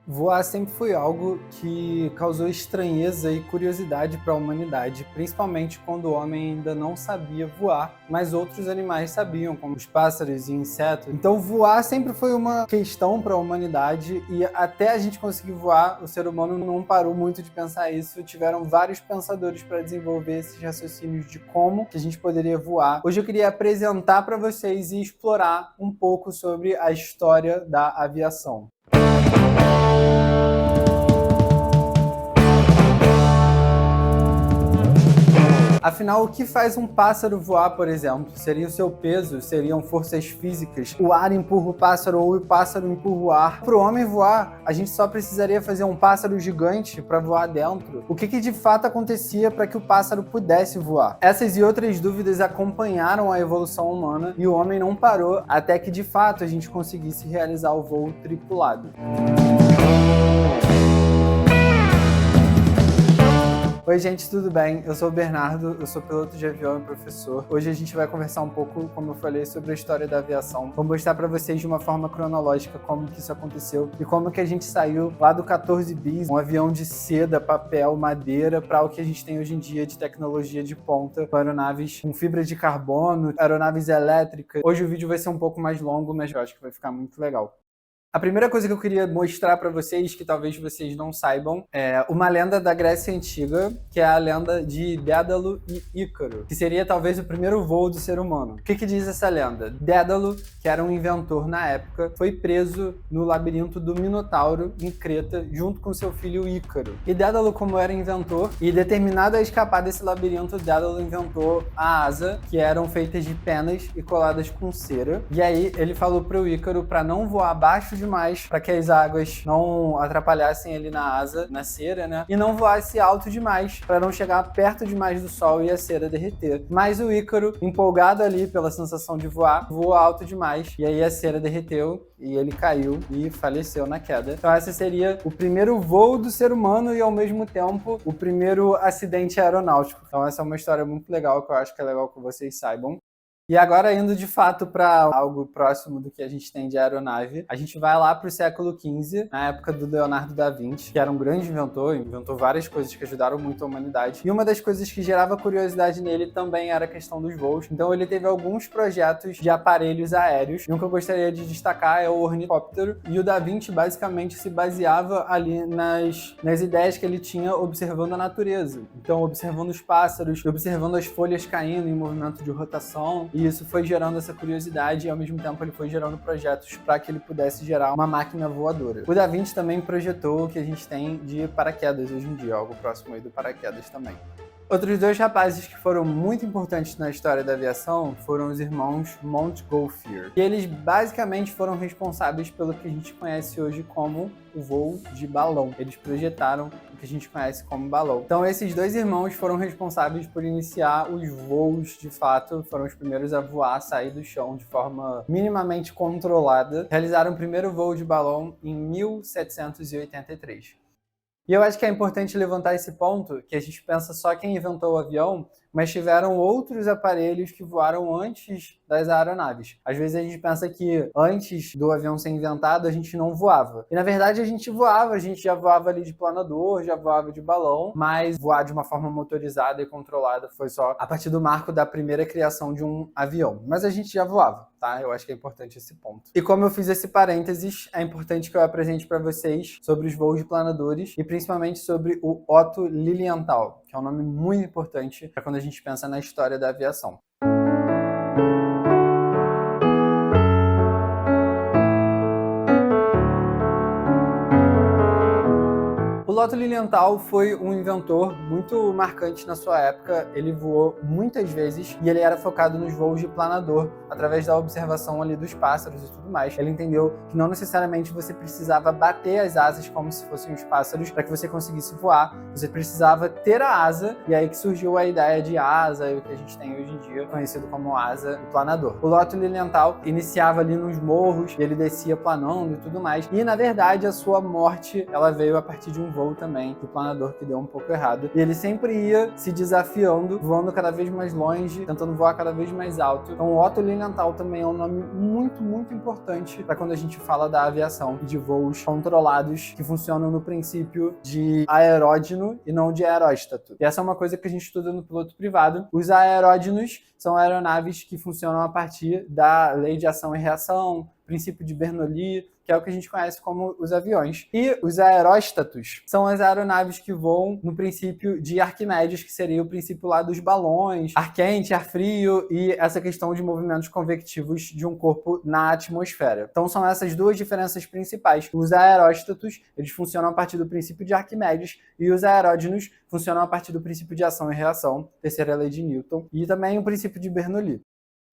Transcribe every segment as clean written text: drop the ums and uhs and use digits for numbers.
Voar sempre foi algo que causou estranheza e curiosidade para a humanidade, principalmente quando o homem ainda não sabia voar, mas outros animais sabiam, como os pássaros e insetos. Então voar sempre foi uma questão para a humanidade e até a gente conseguir voar, o ser humano não parou muito de pensar isso. Tiveram vários pensadores para desenvolver esses raciocínios de como que a gente poderia voar. Hoje eu queria apresentar para vocês e explorar um pouco sobre a história da aviação. Afinal, o que faz um pássaro voar, por exemplo? Seria o seu peso? Seriam forças físicas? O ar empurra o pássaro ou o pássaro empurra o ar? Para o homem voar, a gente só precisaria fazer um pássaro gigante para voar dentro? O que de fato acontecia para que o pássaro pudesse voar? Essas e outras dúvidas acompanharam a evolução humana e o homem não parou até que de fato a gente conseguisse realizar o voo tripulado. Oi gente, tudo bem? Eu sou o Bernardo, eu sou piloto de avião e professor. Hoje a gente vai conversar um pouco, como eu falei, sobre a história da aviação. Vou mostrar para vocês de uma forma cronológica como que isso aconteceu e como que a gente saiu lá do 14 bis, um avião de seda, papel, madeira, para o que a gente tem hoje em dia de tecnologia de ponta, com aeronaves com fibra de carbono, aeronaves elétricas. Hoje o vídeo vai ser um pouco mais longo, mas eu acho que vai ficar muito legal. A primeira coisa que eu queria mostrar para vocês, que talvez vocês não saibam, é uma lenda da Grécia Antiga, que é a lenda de Dédalo e Ícaro, que seria talvez o primeiro voo do ser humano. O que diz essa lenda? Dédalo, que era um inventor na época, foi preso no labirinto do Minotauro, em Creta, junto com seu filho Ícaro. E Dédalo, como era inventor, e determinado a escapar desse labirinto, Dédalo inventou a asa, que eram feitas de penas e coladas com cera. E aí ele falou para o Ícaro para não voar abaixo demais, para que as águas não atrapalhassem ele na asa, na cera, né? E não voasse alto demais, para não chegar perto demais do sol e a cera derreter. Mas o Ícaro, empolgado ali pela sensação de voar, voou alto demais, e aí a cera derreteu e ele caiu e faleceu na queda. Então esse seria o primeiro voo do ser humano e ao mesmo tempo o primeiro acidente aeronáutico. Então essa é uma história muito legal que eu acho que é legal que vocês saibam. E agora, indo de fato para algo próximo do que a gente tem de aeronave, a gente vai lá para o século XV, na época do Leonardo da Vinci, que era um grande inventor, inventou várias coisas que ajudaram muito a humanidade. E uma das coisas que gerava curiosidade nele também era a questão dos voos. Então ele teve alguns projetos de aparelhos aéreos. E um que eu gostaria de destacar é o ornitóptero. E o da Vinci basicamente se baseava ali nas ideias que ele tinha observando a natureza. Então observando os pássaros, observando as folhas caindo em movimento de rotação. E isso foi gerando essa curiosidade e ao mesmo tempo ele foi gerando projetos para que ele pudesse gerar uma máquina voadora. O Da Vinci também projetou o que a gente tem de paraquedas hoje em dia, algo próximo aí do paraquedas também. Outros dois rapazes que foram muito importantes na história da aviação foram os irmãos Montgolfier. E eles basicamente foram responsáveis pelo que a gente conhece hoje como o voo de balão. Eles projetaram o que a gente conhece como balão. Então esses dois irmãos foram responsáveis por iniciar os voos de fato, foram os primeiros a voar, sair do chão de forma minimamente controlada. Realizaram o primeiro voo de balão em 1783. E eu acho que é importante levantar esse ponto, que a gente pensa só quem inventou o avião, mas tiveram outros aparelhos que voaram antes das aeronaves. Às vezes a gente pensa que antes do avião ser inventado, a gente não voava. E na verdade a gente voava, a gente já voava ali de planador, já voava de balão, mas voar de uma forma motorizada e controlada foi só a partir do marco da primeira criação de um avião. Mas a gente já voava, tá? Eu acho que é importante esse ponto. E como eu fiz esse parênteses, é importante que eu apresente para vocês sobre os voos de planadores e principalmente sobre o Otto Lilienthal, que é um nome muito importante para quando a gente pensa na história da aviação. O Otto Lilienthal foi um inventor muito marcante na sua época. Ele voou muitas vezes e ele era focado nos voos de planador, através da observação ali dos pássaros e tudo mais. Ele entendeu que não necessariamente você precisava bater as asas como se fossem os pássaros para que você conseguisse voar. Você precisava ter a asa, e aí que surgiu a ideia de asa e o que a gente tem hoje em dia, conhecido como asa e planador. O Otto Lilienthal iniciava ali nos morros, e ele descia planando e tudo mais. E na verdade a sua morte, ela veio a partir de um voo também do planador que deu um pouco errado. E ele sempre ia se desafiando, voando cada vez mais longe, tentando voar cada vez mais alto. Então o Otto Lilienthal Continental também é um nome muito, muito importante para quando a gente fala da aviação e de voos controlados que funcionam no princípio de aeródino e não de aeróstato. E essa é uma coisa que a gente estuda no piloto privado. Os aeródinos são aeronaves que funcionam a partir da lei de ação e reação, princípio de Bernoulli, que é o que a gente conhece como os aviões. E os aeróstatos são as aeronaves que voam no princípio de Arquimedes, que seria o princípio lá dos balões, ar quente, ar frio e essa questão de movimentos convectivos de um corpo na atmosfera. Então são essas duas diferenças principais. Os aeróstatos, eles funcionam a partir do princípio de Arquimedes e os aeródinos funcionam a partir do princípio de ação e reação, terceira lei de Newton, e também o princípio de Bernoulli.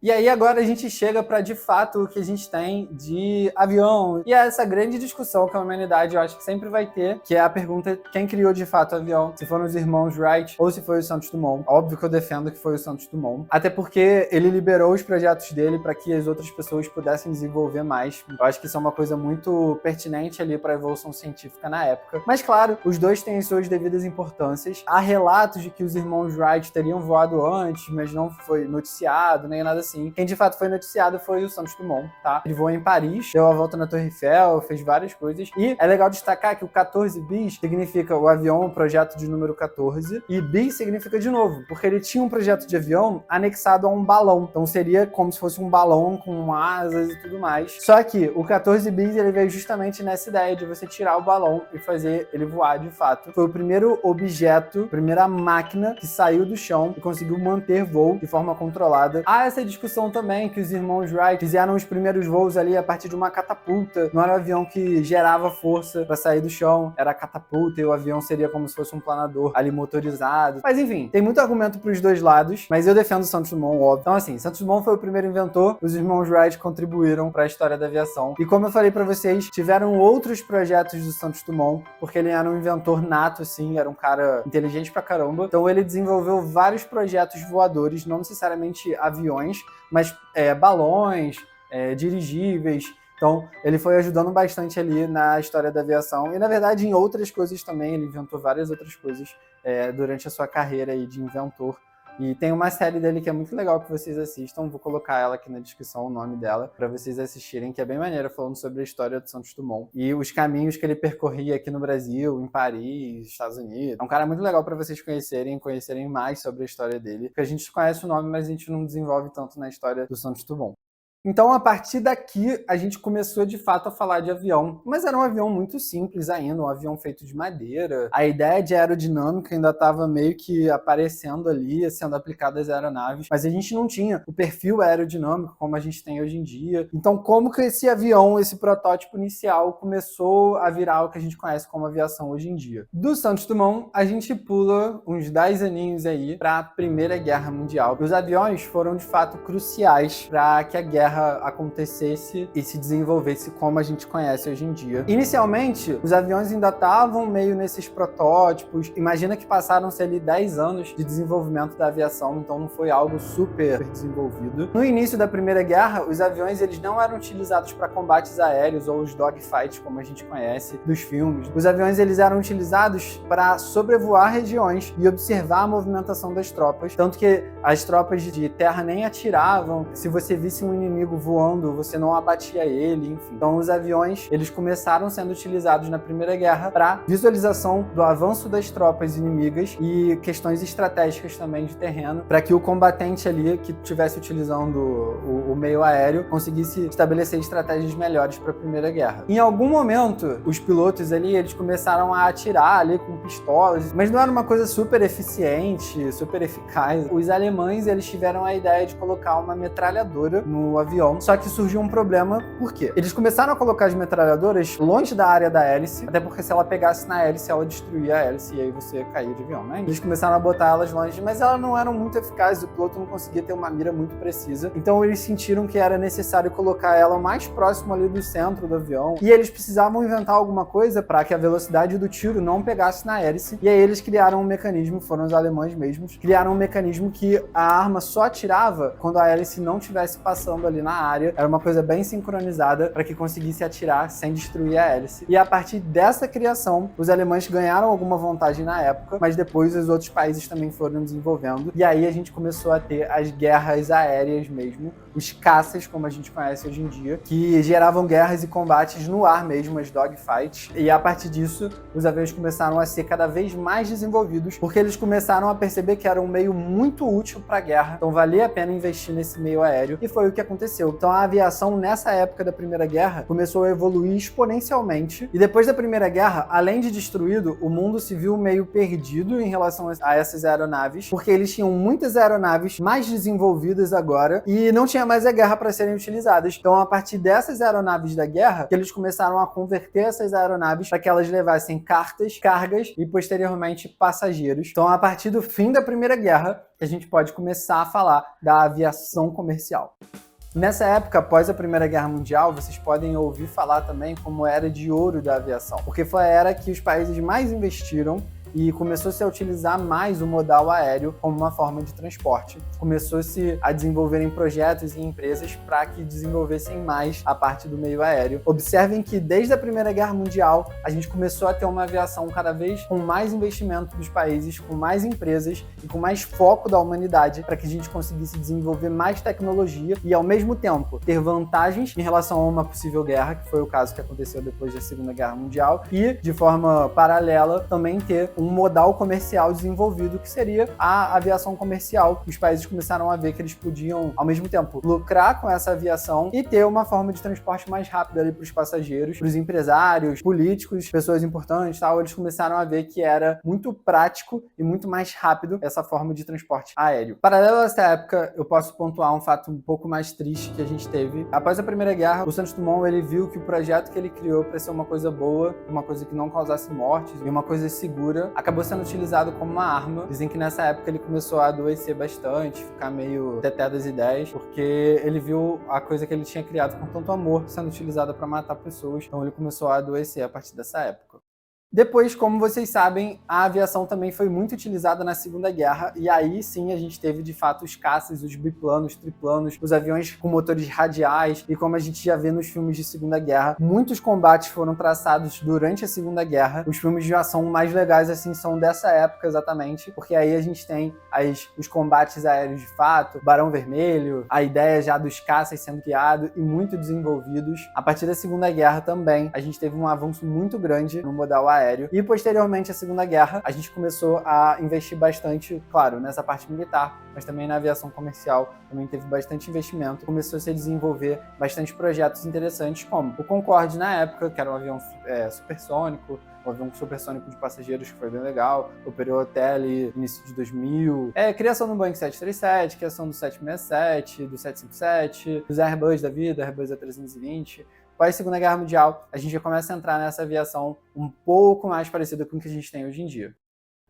E aí agora a gente chega para, de fato, o que a gente tem de avião. E é essa grande discussão que a humanidade, eu acho que sempre vai ter, que é a pergunta: quem criou de fato o avião? Se foram os irmãos Wright ou se foi o Santos Dumont. Óbvio que eu defendo que foi o Santos Dumont. Até porque ele liberou os projetos dele para que as outras pessoas pudessem desenvolver mais. Eu acho que isso é uma coisa muito pertinente ali para a evolução científica na época. Mas claro, os dois têm as suas devidas importâncias. Há relatos de que os irmãos Wright teriam voado antes, mas não foi noticiado, nem nada assim. Quem de fato foi noticiado foi o Santos Dumont, tá? Ele voou em Paris, deu a volta na Torre Eiffel, fez várias coisas. E é legal destacar que o 14 bis significa o avião, o projeto de número 14, e bis significa de novo, porque ele tinha um projeto de avião anexado a um balão. Então seria como se fosse um balão com asas e tudo mais. Só que o 14 bis ele veio justamente nessa ideia de você tirar o balão e fazer ele voar de fato. Foi o primeiro objeto, primeira máquina que saiu do chão e conseguiu manter voo de forma controlada. Há essa discussão também que os irmãos Wright fizeram os primeiros voos ali a partir de uma catapulta. Não era um avião que gerava força para sair do chão, era a catapulta e o avião seria como se fosse um planador ali motorizado. Mas enfim, tem muito argumento para os dois lados, mas eu defendo o Santos Dumont, óbvio. Então assim, Santos Dumont foi o primeiro inventor, os irmãos Wright contribuíram para a história da aviação. E como eu falei para vocês, tiveram outros projetos do Santos Dumont, porque ele era um inventor nato, assim, era um cara inteligente pra caramba. Então ele desenvolveu vários projetos voadores, não necessariamente aviões, mas balões, dirigíveis. Então, ele foi ajudando bastante ali na história da aviação e, na verdade, em outras coisas também. Ele inventou várias outras coisas durante a sua carreira aí de inventor. E tem uma série dele que é muito legal que vocês assistam. Vou colocar ela aqui na descrição, o nome dela, para vocês assistirem, que é bem maneira, falando sobre a história do Santos Dumont e os caminhos que ele percorria aqui no Brasil, em Paris, Estados Unidos. É um cara muito legal para vocês conhecerem mais sobre a história dele, porque a gente conhece o nome, mas a gente não desenvolve tanto na história do Santos Dumont. Então, a partir daqui, a gente começou de fato a falar de avião. Mas era um avião muito simples ainda, um avião feito de madeira. A ideia de aerodinâmica ainda estava meio que aparecendo ali, sendo aplicada às aeronaves. Mas a gente não tinha o perfil aerodinâmico como a gente tem hoje em dia. Então, como que esse avião, esse protótipo inicial, começou a virar o que a gente conhece como aviação hoje em dia? Do Santos Dumont, a gente pula uns 10 aninhos aí para a Primeira Guerra Mundial. Os aviões foram, de fato, cruciais para que a guerra acontecesse e se desenvolvesse como a gente conhece hoje em dia. Inicialmente, os aviões ainda estavam meio nesses protótipos. Imagina que passaram-se ali 10 anos de desenvolvimento da aviação, então não foi algo super desenvolvido. No início da Primeira Guerra, os aviões eles não eram utilizados para combates aéreos ou os dogfights, como a gente conhece dos filmes. Os aviões eles eram utilizados para sobrevoar regiões e observar a movimentação das tropas, tanto que as tropas de terra nem atiravam. Se você visse um inimigo voando, você não abatia ele, enfim. Então os aviões, eles começaram sendo utilizados na Primeira Guerra para visualização do avanço das tropas inimigas e questões estratégicas também de terreno, para que o combatente ali que estivesse utilizando o meio aéreo conseguisse estabelecer estratégias melhores para a Primeira Guerra. Em algum momento, os pilotos ali, eles começaram a atirar ali com pistolas, mas não era uma coisa super eficiente, super eficaz. Os alemães, eles tiveram a ideia de colocar uma metralhadora no avião, só que surgiu um problema, por quê? Eles começaram a colocar as metralhadoras longe da área da hélice, até porque se ela pegasse na hélice, ela destruía a hélice e aí você caía de avião, né? Eles começaram a botar elas longe, mas elas não eram muito eficazes, o piloto não conseguia ter uma mira muito precisa, então eles sentiram que era necessário colocar ela mais próximo ali do centro do avião, e eles precisavam inventar alguma coisa para que a velocidade do tiro não pegasse na hélice, e aí eles criaram um mecanismo, foram os alemães mesmos, criaram um mecanismo que a arma só atirava quando a hélice não estivesse passando ali ali na área. Era uma coisa bem sincronizada para que conseguisse atirar sem destruir a hélice. E a partir dessa criação, os alemães ganharam alguma vantagem na época, mas depois os outros países também foram desenvolvendo. E aí a gente começou a ter as guerras aéreas mesmo, os caças, como a gente conhece hoje em dia, que geravam guerras e combates no ar mesmo, as dogfights. E a partir disso, os aviões começaram a ser cada vez mais desenvolvidos, porque eles começaram a perceber que era um meio muito útil para a guerra, então valia a pena investir nesse meio aéreo, e foi o que aconteceu. Então a aviação, nessa época da Primeira Guerra, começou a evoluir exponencialmente, e depois da Primeira Guerra, além de destruído, o mundo se viu meio perdido em relação a essas aeronaves, porque eles tinham muitas aeronaves mais desenvolvidas agora, e não tinha mais a guerra para serem utilizadas. Então, a partir dessas aeronaves da guerra, que eles começaram a converter essas aeronaves para que elas levassem cartas, cargas e, posteriormente, passageiros. Então, a partir do fim da Primeira Guerra, a gente pode começar a falar da aviação comercial. Nessa época, após a Primeira Guerra Mundial, vocês podem ouvir falar também como era de ouro da aviação, porque foi a era que os países mais investiram e começou-se a utilizar mais o modal aéreo como uma forma de transporte. Começou-se a desenvolverem projetos e empresas para que desenvolvessem mais a parte do meio aéreo. Observem que desde a Primeira Guerra Mundial, a gente começou a ter uma aviação cada vez com mais investimento dos países, com mais empresas e com mais foco da humanidade para que a gente conseguisse desenvolver mais tecnologia e, ao mesmo tempo, ter vantagens em relação a uma possível guerra, que foi o caso que aconteceu depois da Segunda Guerra Mundial, e, de forma paralela, também ter um modal comercial desenvolvido, que seria a aviação comercial. Os países começaram a ver que eles podiam, ao mesmo tempo, lucrar com essa aviação e ter uma forma de transporte mais rápida ali para os passageiros, para os empresários, políticos, pessoas importantes, tal. Eles começaram a ver que era muito prático e muito mais rápido essa forma de transporte aéreo. Paralelo a essa época, eu posso pontuar um fato um pouco mais triste que a gente teve. Após a Primeira Guerra, o Santos Dumont, ele viu que o projeto que ele criou para ser uma coisa boa, uma coisa que não causasse mortes e uma coisa segura, acabou sendo utilizado como uma arma. Dizem que nessa época ele começou a adoecer bastante, ficar meio teté das ideias, porque ele viu a coisa que ele tinha criado com tanto amor sendo utilizada para matar pessoas, então ele começou a adoecer a partir dessa época. Depois, como vocês sabem, a aviação também foi muito utilizada na Segunda Guerra, e aí sim a gente teve de fato os caças, os biplanos, triplanos, os aviões com motores radiais, e como a gente já vê nos filmes de Segunda Guerra, muitos combates foram traçados durante a Segunda Guerra. Os filmes de ação mais legais assim são dessa época exatamente, porque aí a gente tem os combates aéreos de fato, Barão Vermelho, a ideia já dos caças sendo criados e muito desenvolvidos. A partir da Segunda Guerra também, a gente teve um avanço muito grande no modal aéreo. E posteriormente à Segunda Guerra, a gente começou a investir bastante, claro, nessa parte militar, mas também na aviação comercial, também teve bastante investimento. Começou a se desenvolver bastante projetos interessantes, como o Concorde na época, que era um avião supersônico, um avião supersônico de passageiros, que foi bem legal, operou até ali início de 2000. Criação do Boeing 737, criação do 767, do 757, dos Airbus da vida, Airbus A320. Após a Segunda Guerra Mundial, a gente já começa a entrar nessa aviação um pouco mais parecida com o que a gente tem hoje em dia.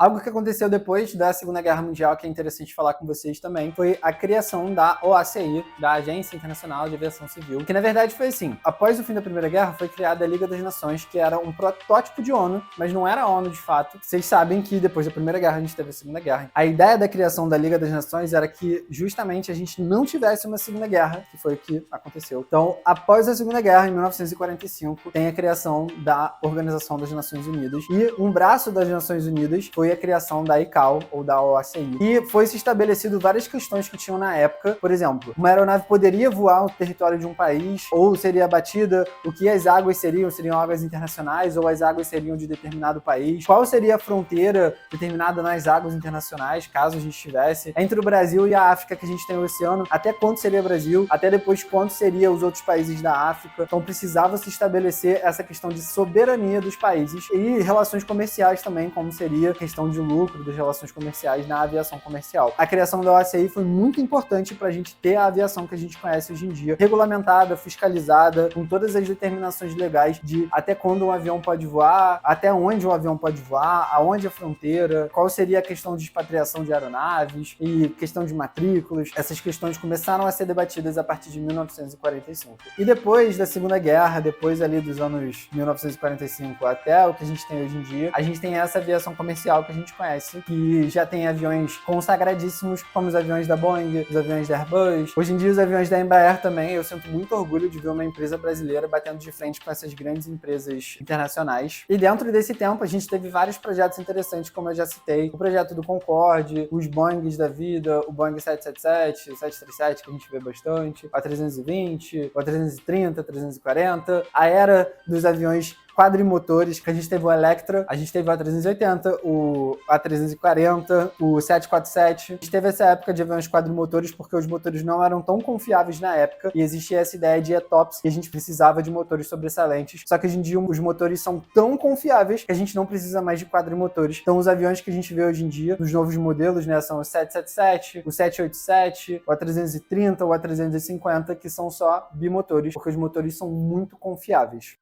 Algo que aconteceu depois da Segunda Guerra Mundial, que é interessante falar com vocês também, foi a criação da OACI, da Agência Internacional de Aviação Civil, que na verdade foi assim: após o fim da Primeira Guerra, foi criada a Liga das Nações, que era um protótipo de ONU, mas não era a ONU de fato. Vocês sabem que depois da Primeira Guerra a gente teve a Segunda Guerra. A ideia da criação da Liga das Nações era que justamente a gente não tivesse uma Segunda Guerra, que foi o que aconteceu. Então, após a Segunda Guerra, em 1945, tem a criação da Organização das Nações Unidas, e um braço das Nações Unidas foi a criação da ICAO, ou da OACI. E foi se estabelecido várias questões que tinham na época. Por exemplo, uma aeronave poderia voar no território de um país, ou seria abatida, o que as águas seriam águas internacionais, ou as águas seriam de determinado país, qual seria a fronteira determinada nas águas internacionais, caso a gente tivesse, entre o Brasil e a África, que a gente tem o oceano, até quanto seria o Brasil, até depois quanto seria os outros países da África. Então precisava se estabelecer essa questão de soberania dos países e relações comerciais também, como seria a questão de lucro das relações comerciais na aviação comercial. A criação da OACI foi muito importante para a gente ter a aviação que a gente conhece hoje em dia, regulamentada, fiscalizada, com todas as determinações legais de até quando um avião pode voar, até onde um avião pode voar, aonde a fronteira, qual seria a questão de expatriação de aeronaves e questão de matrículas. Essas questões começaram a ser debatidas a partir de 1945. E depois da Segunda Guerra, depois ali dos anos 1945 até o que a gente tem hoje em dia, a gente tem essa aviação comercial que a gente conhece, que já tem aviões consagradíssimos, como os aviões da Boeing, os aviões da Airbus. Hoje em dia, os aviões da Embraer também, eu sinto muito orgulho de ver uma empresa brasileira batendo de frente com essas grandes empresas internacionais. E dentro desse tempo, a gente teve vários projetos interessantes, como eu já citei, o projeto do Concorde, os Boeings da vida, o Boeing 777, o 737, que a gente vê bastante, o A320, o A330, 340, a era dos aviões quadrimotores, que a gente teve o Electra, a gente teve o A380, o A340, o 747. A gente teve essa época de aviões quadrimotores porque os motores não eram tão confiáveis na época e existia essa ideia de ETOPS, que a gente precisava de motores sobressalentes. Só que hoje em dia os motores são tão confiáveis que a gente não precisa mais de quadrimotores. Então os aviões que a gente vê hoje em dia, dos novos modelos, né, são o 777, o 787, o A330, o A350, que são só bimotores, porque os motores são muito confiáveis.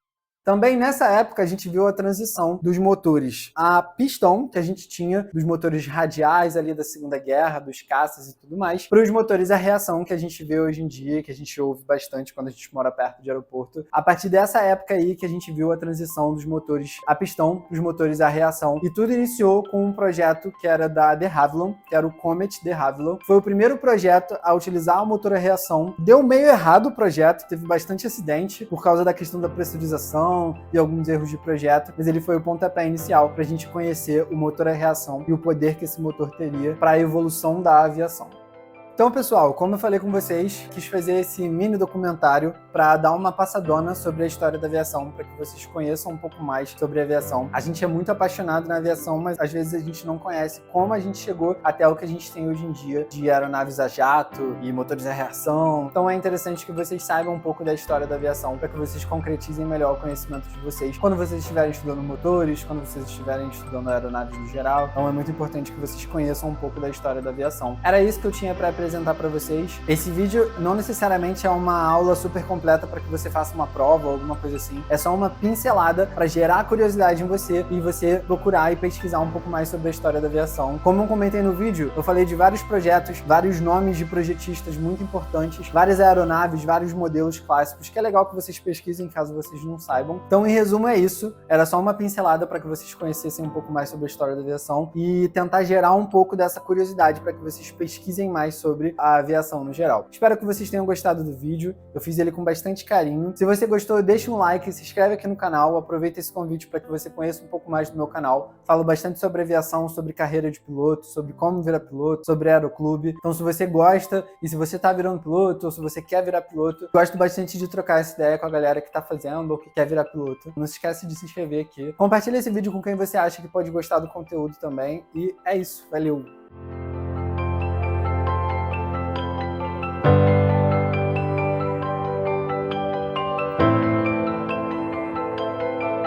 Também nessa época a gente viu a transição dos motores a pistão, que a gente tinha, dos motores radiais ali da Segunda Guerra, dos caças e tudo mais, para os motores a reação que a gente vê hoje em dia, que a gente ouve bastante quando a gente mora perto de aeroporto. A partir dessa época aí que a gente viu a transição dos motores a pistão para os motores a reação. E tudo iniciou com um projeto que era da de Havilland, que era o Comet de Havilland. Foi o primeiro projeto a utilizar o motor a reação. Deu meio errado o projeto, teve bastante acidente por causa da questão da pressurização e alguns erros de projeto, mas ele foi o pontapé inicial para a gente conhecer o motor a reação e o poder que esse motor teria para a evolução da aviação. Então, pessoal, como eu falei com vocês, quis fazer esse mini documentário para dar uma passadona sobre a história da aviação, para que vocês conheçam um pouco mais sobre a aviação. A gente é muito apaixonado na aviação, mas às vezes a gente não conhece como a gente chegou até o que a gente tem hoje em dia de aeronaves a jato e motores a reação. Então é interessante que vocês saibam um pouco da história da aviação, para que vocês concretizem melhor o conhecimento de vocês quando vocês estiverem estudando motores, quando vocês estiverem estudando aeronaves no geral. Então é muito importante que vocês conheçam um pouco da história da aviação. Era isso que eu tinha para apresentar para vocês. Esse vídeo não necessariamente é uma aula super completa para que você faça uma prova ou alguma coisa assim. É só uma pincelada para gerar curiosidade em você e você procurar e pesquisar um pouco mais sobre a história da aviação. Como eu comentei no vídeo, eu falei de vários projetos, vários nomes de projetistas muito importantes, várias aeronaves, vários modelos clássicos, que é legal que vocês pesquisem caso vocês não saibam. Então, em resumo, é isso. Era só uma pincelada para que vocês conhecessem um pouco mais sobre a história da aviação e tentar gerar um pouco dessa curiosidade para que vocês pesquisem mais sobre a aviação no geral. Espero que vocês tenham gostado do vídeo, eu fiz ele com bastante carinho. Se você gostou, deixa um like, se inscreve aqui no canal, aproveita esse convite para que você conheça um pouco mais do meu canal. Falo bastante sobre aviação, sobre carreira de piloto, sobre como virar piloto, sobre aeroclube. Então se você gosta e se você tá virando piloto ou se você quer virar piloto, gosto bastante de trocar essa ideia com a galera que tá fazendo ou que quer virar piloto. Não se esquece de se inscrever aqui. Compartilha esse vídeo com quem você acha que pode gostar do conteúdo também. E é isso, valeu!